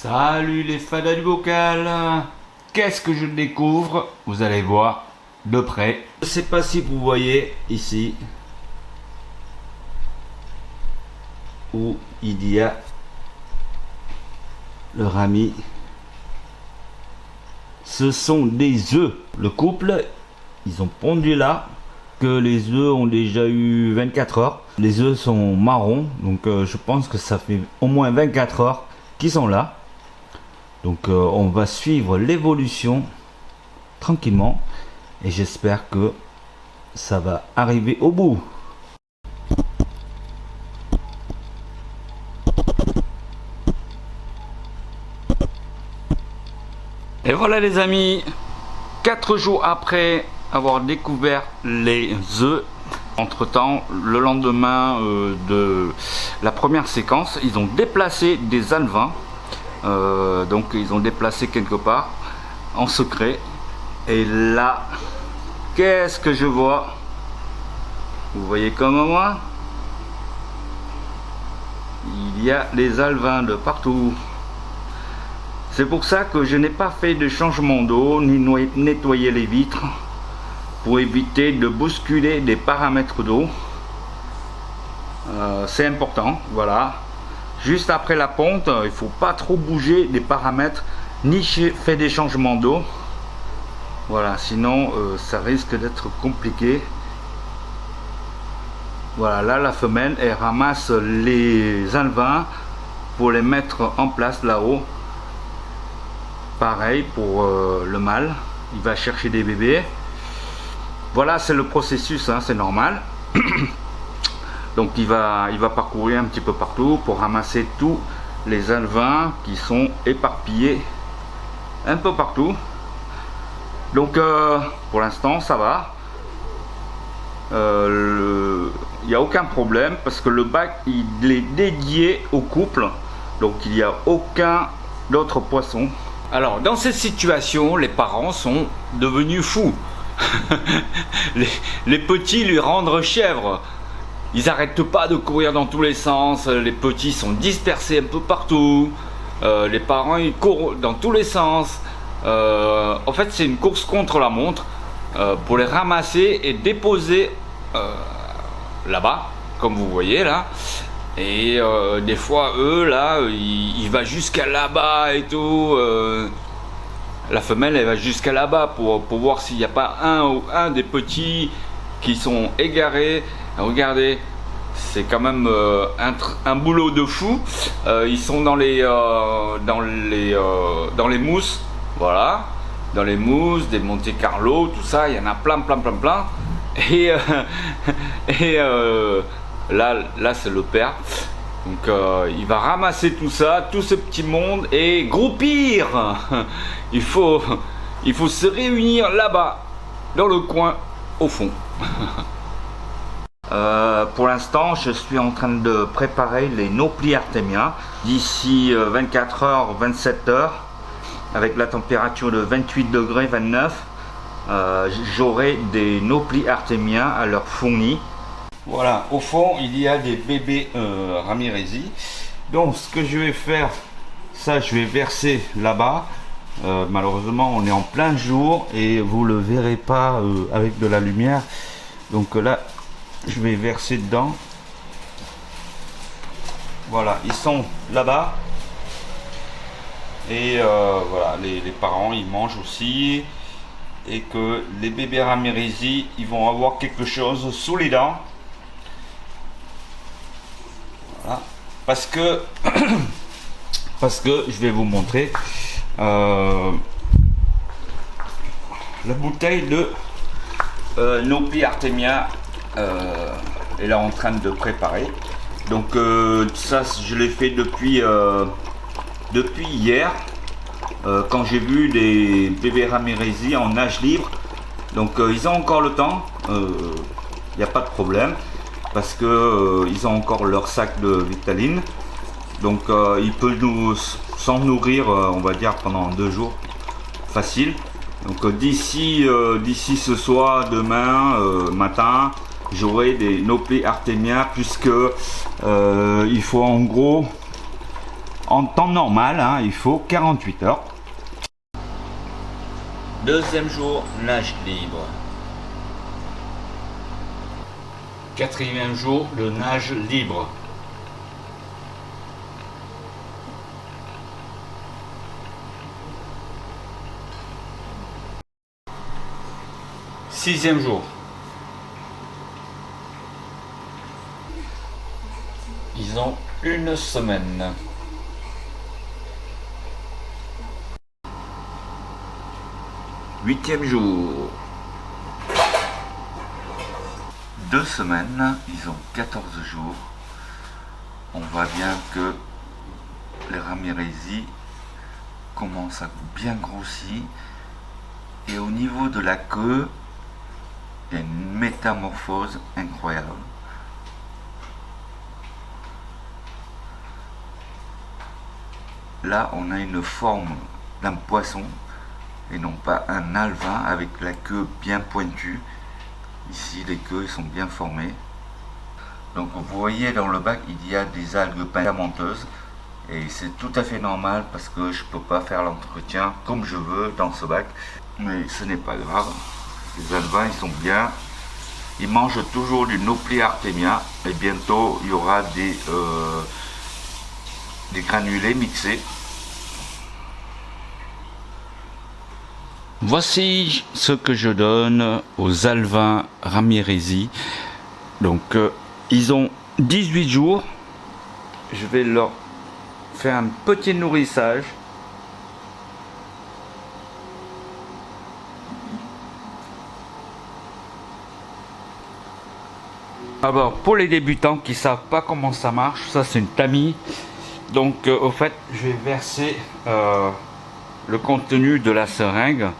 Salut les fadas du bocal. Qu'est-ce que je découvre? Vous allez voir de près. Je ne sais pas si vous voyez ici où il y a le rami. Ce sont des œufs. Le couple, ils ont pondu là. Que les œufs ont déjà eu 24 heures. Les œufs sont marrons, donc je pense que ça fait au moins 24 heures qu'ils sont là. Donc on va suivre l'évolution tranquillement et j'espère que ça va arriver au bout. Et voilà les amis, 4 jours après avoir découvert les œufs, entre temps le lendemain de la première séquence, ils ont déplacé des alevins. Donc ils ont déplacé quelque part en secret. Et là, qu'est-ce que je vois? Vous voyez comme moi? Il y a des alevins de partout. C'est pour ça que je n'ai pas fait de changement d'eau ni nettoyer les vitres pour éviter de bousculer des paramètres d'eau. C'est important, voilà. Juste après la ponte, il ne faut pas trop bouger des paramètres ni faire des changements d'eau. Voilà, sinon ça risque d'être compliqué. Voilà, là la femelle, elle ramasse les alevins pour les mettre en place là-haut. Pareil pour le mâle, il va chercher des bébés. Voilà, c'est le processus, hein, c'est normal. Donc il va parcourir un petit peu partout pour ramasser tous les alevins qui sont éparpillés un peu partout. Donc pour l'instant ça va. Il n'y a aucun problème parce que le bac il est dédié au couple. Donc il n'y a aucun autre poisson. Alors dans cette situation, les parents sont devenus fous. les petits lui rendent chèvre. Ils n'arrêtent pas de courir dans tous les sens, les petits sont dispersés un peu partout, les parents ils courent dans tous les sens. En fait c'est une course contre la montre pour les ramasser et déposer là-bas, comme vous voyez là. Et des fois eux là, ils vont jusqu'à là-bas et tout. La femelle elle va jusqu'à là-bas pour voir s'il n'y a pas un des petits qui sont égarés. Regardez, c'est quand même un boulot de fou. Ils sont dans les mousses, voilà, dans les mousses, des Monte Carlo, tout ça. Il y en a plein. Et là c'est le père. Donc il va ramasser tout ça, tout ce petit monde et groupir. Il faut se réunir là-bas, dans le coin, au fond. Pour l'instant, je suis en train de préparer les Nopli Artemia. D'ici 24 heures, 27 heures, avec la température de 28 degrés, 29, j'aurai des Nopli Artemia à leur fourni. Voilà, au fond, il y a des bébés Ramirezi. Donc, ce que je vais faire, ça, je vais verser là-bas. Malheureusement, on est en plein jour et vous le verrez pas avec de la lumière. Donc là, je vais verser dedans. Voilà, ils sont là-bas. Et voilà, les parents, ils mangent aussi. Et que les bébés Ramirezi, ils vont avoir quelque chose sous les dents. Voilà. Parce que je vais vous montrer la bouteille de Nopli Artemia est là en train de préparer. Donc ça je l'ai fait depuis hier quand j'ai vu des bébés Ramirezi en nage libre. Donc ils ont encore le temps, il n'y a pas de problème parce que ils ont encore leur sac de Vitaline. Donc ils peuvent s'en nourrir on va dire pendant 2 jours facile. Donc d'ici ce soir, demain matin, j'aurai des Nopli Artemia puisque il faut en gros En temps normal, hein, il faut 48 heures. Deuxième jour, nage libre. Quatrième jour, le nage libre. Sixième jour. Ils ont une semaine. Huitième jour. 2 semaines, ils ont 14 jours. On voit bien que les Ramirezi commencent à bien grossir. Et au niveau de la queue, il y a une métamorphose incroyable. Là, on a une forme d'un poisson et non pas un alevin avec la queue bien pointue. Ici, les queues sont bien formées. Donc, vous voyez dans le bac, il y a des algues filamenteuses et c'est tout à fait normal parce que je ne peux pas faire l'entretien comme je veux dans ce bac. Mais ce n'est pas grave. Les alevins, ils sont bien. Ils mangent toujours du Nauplier artemia et bientôt, il y aura des granulés mixés. Voici ce que je donne aux alevins Ramirezi. Donc, ils ont 18 jours. Je vais leur faire un petit nourrissage. Alors, pour les débutants qui ne savent pas comment ça marche, ça c'est une tamis. Donc, au fait, je vais verser le contenu de la seringue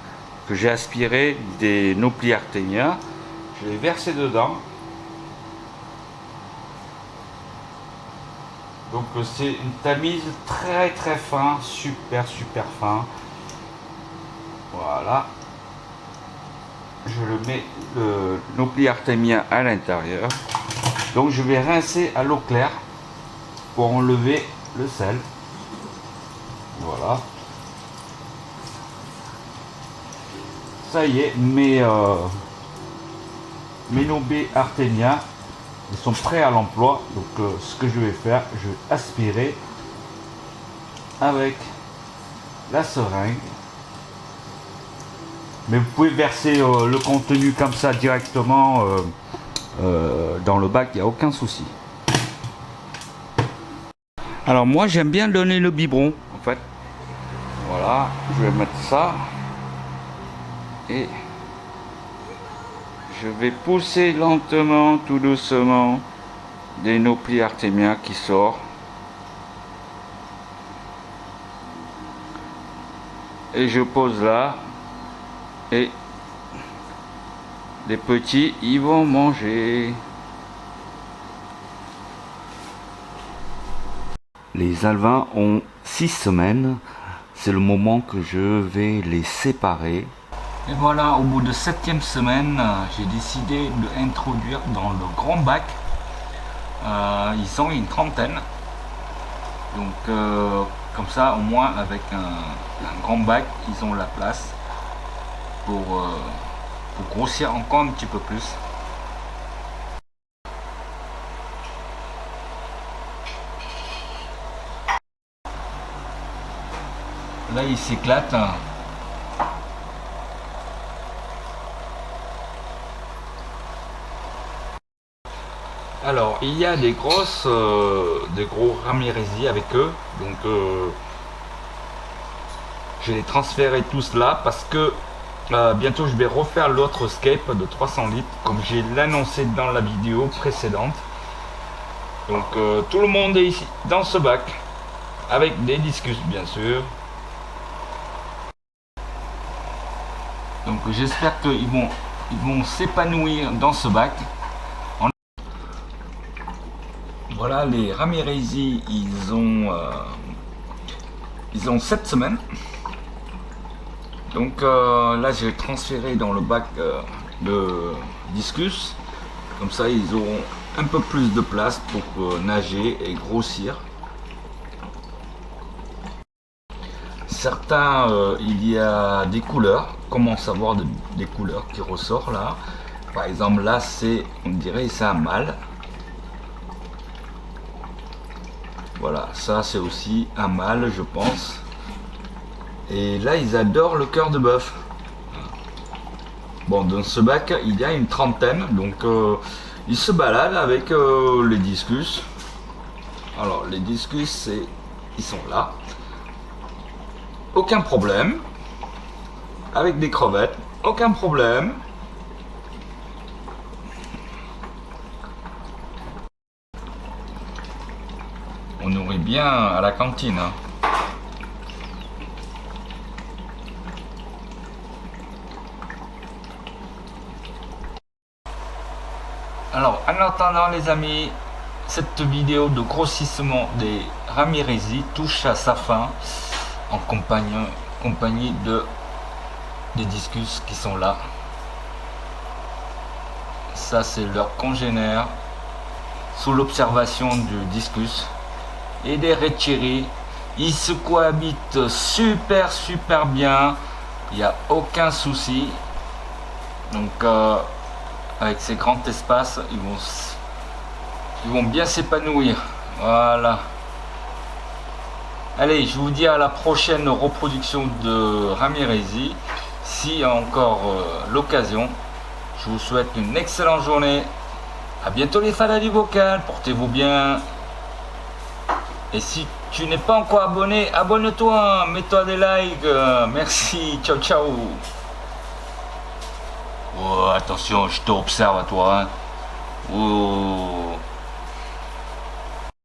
que j'ai aspiré des Nauplier artemia. Je vais verser dedans. Donc c'est une tamise très très fin, super fin. Voilà. Je le mets le Nauplier artemia à l'intérieur. Donc je vais rincer à l'eau claire pour enlever le sel. Voilà. Ça y est, mes Nauplier artemia, ils sont prêts à l'emploi. Donc ce que je vais faire, je vais aspirer avec la seringue. Mais vous pouvez verser le contenu comme ça directement dans le bac, il n'y a aucun souci. Alors moi j'aime bien donner le biberon en fait. Voilà, je vais mettre ça. Et je vais pousser lentement, tout doucement, des Nauplier artemia qui sortent. Et je pose là. Et les petits, ils vont manger. Les alevins ont 6 semaines. C'est le moment que je vais les séparer. Et voilà, au bout de 7e semaine, j'ai décidé de introduire dans le grand bac. Ils sont une trentaine. Donc comme ça, au moins avec un grand bac, ils ont la place pour grossir encore un petit peu plus. Là, ils s'éclatent. Alors, il y a des gros Ramirezi avec eux, donc je vais transférer tout cela parce que bientôt je vais refaire l'autre scape de 300 litres comme j'ai l'annoncé dans la vidéo précédente. Donc tout le monde est ici dans ce bac avec des discus bien sûr. Donc j'espère qu'ils vont s'épanouir dans ce bac. Voilà, les Ramirezi, ils ont 7 semaines. Donc là, je vais transférer dans le bac de discus. Comme ça, ils auront un peu plus de place pour nager et grossir. Certains, il y a des couleurs, commence à voir des couleurs qui ressortent là. Par exemple là c'est, on dirait c'est un mâle. Voilà, ça c'est aussi un mâle je pense. Et là ils adorent le cœur de bœuf. Bon, dans ce bac il y a une trentaine, donc ils se baladent avec les discus. Alors les discus ils sont là. Aucun problème. Avec des crevettes, aucun problème. On nourrit bien à la cantine. Hein. Alors, en attendant les amis, cette vidéo de grossissement des Ramirezi touche à sa fin en compagnie des discus qui sont là. Ça c'est leur congénère sous l'observation du discus et des retieri. Ils se cohabitent super bien, il n'y a aucun souci. Donc avec ces grands espaces ils vont bien s'épanouir. Voilà. Allez, je vous dis à la prochaine reproduction de Ramirezi. Si encore l'occasion, je vous souhaite une excellente journée. À bientôt les fans du bocal, portez-vous bien. Et si tu n'es pas encore abonné, abonne-toi, mets-toi des likes. Merci, ciao ciao. Oh, attention, je t'observe à toi. Hein. Oh.